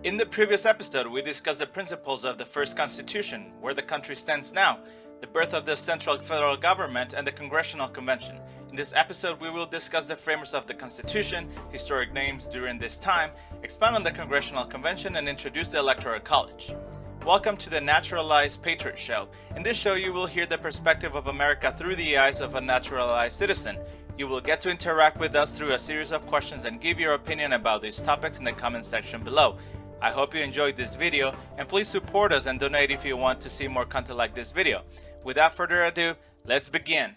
In the previous episode, we discussed the principles of the first constitution, where the country stands now, the birth of the central federal government, and the congressional convention. In this episode, we will discuss the framers of the constitution, historic names during this time, expand on the congressional convention, and introduce the electoral college. Welcome to the Naturalized Patriot Show. In this show, you will hear the perspective of America through the eyes of a naturalized citizen. You will get to interact with us through a series of questions and give your opinion about these topics in the comment section below. I hope you enjoyed this video, and please support us and donate if you want to see more content like this video. Without further ado, let's begin.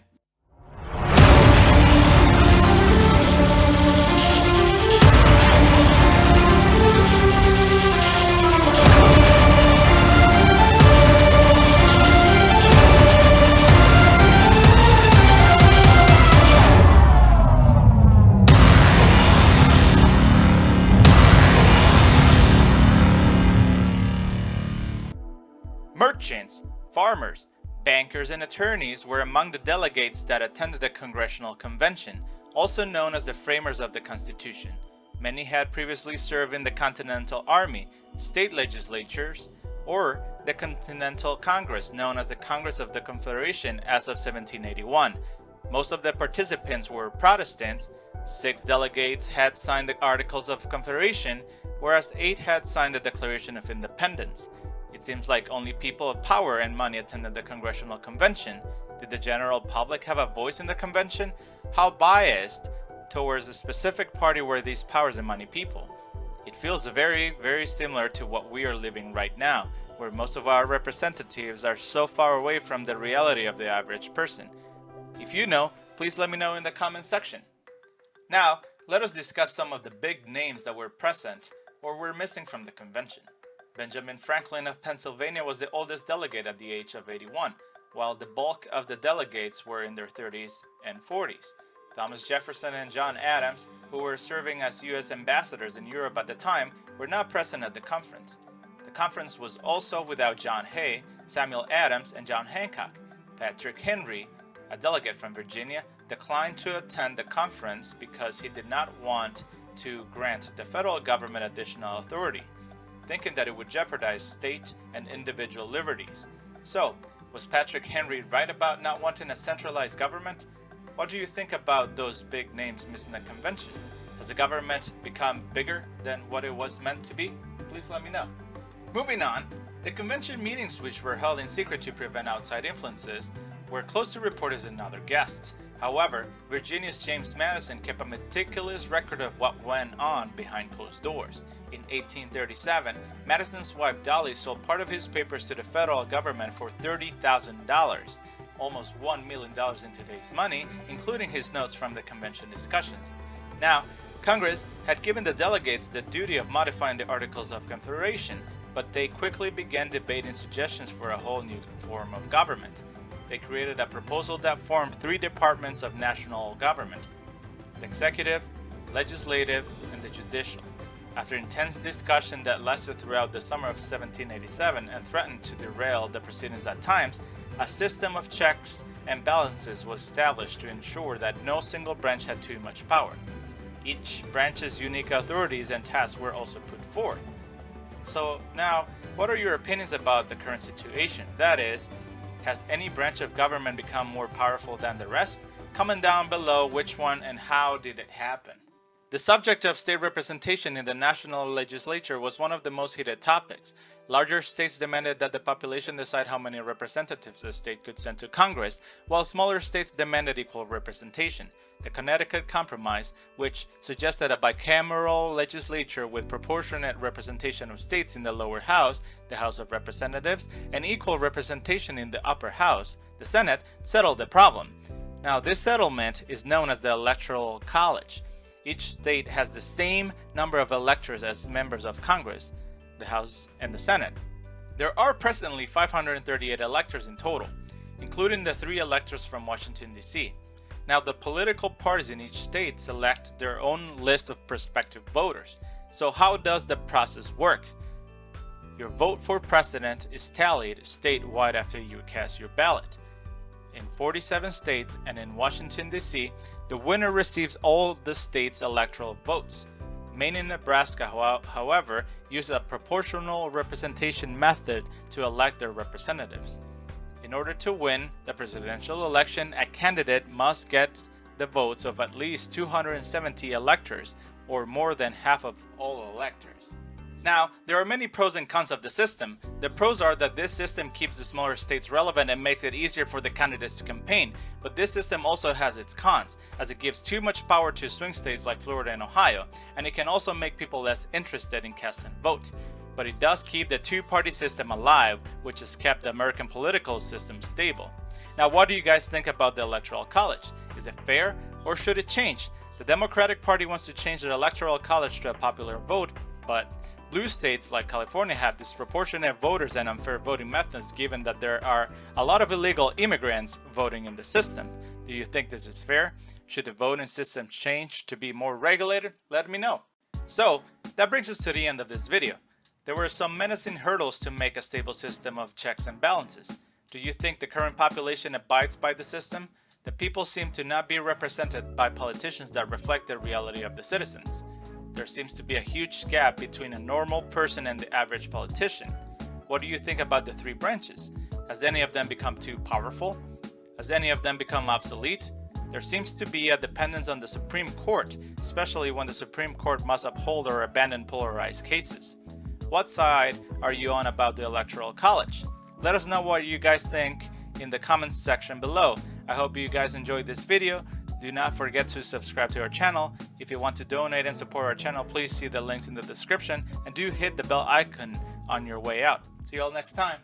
Merchants, farmers, bankers, and attorneys were among the delegates that attended the Congressional Convention, also known as the framers of the Constitution. Many had previously served in the Continental Army, state legislatures, or the Continental Congress, known as the Congress of the Confederation as of 1781. Most of the participants were Protestants. 6 delegates had signed the Articles of Confederation, whereas 8 had signed the Declaration of Independence. It seems like only people of power and money attended the Congressional Convention. Did the general public have a voice in the convention? How biased towards a specific party were these powers and money people? It feels very, very similar to what we are living right now, where most of our representatives are so far away from the reality of the average person. If you know, please let me know in the comment section. Now, let us discuss some of the big names that were present or were missing from the convention. Benjamin Franklin of Pennsylvania was the oldest delegate at the age of 81, while the bulk of the delegates were in their 30s and 40s. Thomas Jefferson and John Adams, who were serving as U.S. ambassadors in Europe at the time, were not present at the conference. The conference was also without John Hay, Samuel Adams, and John Hancock. Patrick Henry, a delegate from Virginia, declined to attend the conference because he did not want to grant the federal government additional authority, thinking that it would jeopardize state and individual liberties. So, was Patrick Henry right about not wanting a centralized government? What do you think about those big names missing the convention? Has the government become bigger than what it was meant to be? Please let me know. Moving on, the convention meetings, which were held in secret to prevent outside influences, were close to reporters and other guests. However, Virginia's James Madison kept a meticulous record of what went on behind closed doors. In 1837, Madison's wife Dolly sold part of his papers to the federal government for $30,000, almost $1 million in today's money, including his notes from the convention discussions. Now, Congress had given the delegates the duty of modifying the Articles of Confederation, but they quickly began debating suggestions for a whole new form of government. They created a proposal that formed 3 departments of national government: the executive, legislative, and the judicial. After intense discussion that lasted throughout the summer of 1787 and threatened to derail the proceedings at times, a system of checks and balances was established to ensure that no single branch had too much power. Each branch's unique authorities and tasks were also put forth. So now, what are your opinions about the current situation? That is, has any branch of government become more powerful than the rest? Comment down below which one and how did it happen. The subject of state representation in the national legislature was one of the most heated topics. Larger states demanded that the population decide how many representatives the state could send to Congress, while smaller states demanded equal representation. The Connecticut Compromise, which suggested a bicameral legislature with proportionate representation of states in the lower house, the House of Representatives, and equal representation in the upper house, the Senate, settled the problem. Now, this settlement is known as the Electoral College. Each state has the same number of electors as members of Congress, the House and the Senate. There are presently 538 electors in total, including the 3 electors from Washington, D.C. Now, the political parties in each state select their own list of prospective voters. So how does the process work? Your vote for president is tallied statewide after you cast your ballot. In 47 states and in Washington, D.C., the winner receives all the state's electoral votes. Maine and Nebraska, however, use a proportional representation method to elect their representatives. In order to win the presidential election, a candidate must get the votes of at least 270 electors, or more than half of all electors. Now, there are many pros and cons of the system. The pros are that this system keeps the smaller states relevant and makes it easier for the candidates to campaign, but this system also has its cons, as it gives too much power to swing states like Florida and Ohio, and it can also make people less interested in casting a vote. But it does keep the two-party system alive, which has kept the American political system stable. Now, what do you guys think about the Electoral College? Is it fair, or should it change? The Democratic Party wants to change the Electoral College to a popular vote, but blue states like California have disproportionate voters and unfair voting methods, given that there are a lot of illegal immigrants voting in the system. Do you think this is fair? Should the voting system change to be more regulated? Let me know. So, that brings us to the end of this video. There were some menacing hurdles to make a stable system of checks and balances. Do you think the current population abides by the system? The people seem to not be represented by politicians that reflect the reality of the citizens. There seems to be a huge gap between a normal person and the average politician. What do you think about the three branches? Has any of them become too powerful? Has any of them become obsolete? There seems to be a dependence on the Supreme Court, especially when the Supreme Court must uphold or abandon polarized cases. What side are you on about the Electoral College? Let us know what you guys think in the comments section below. I hope you guys enjoyed this video. Do not forget to subscribe to our channel. If you want to donate and support our channel, please see the links in the description, and do hit the bell icon on your way out. See you all next time.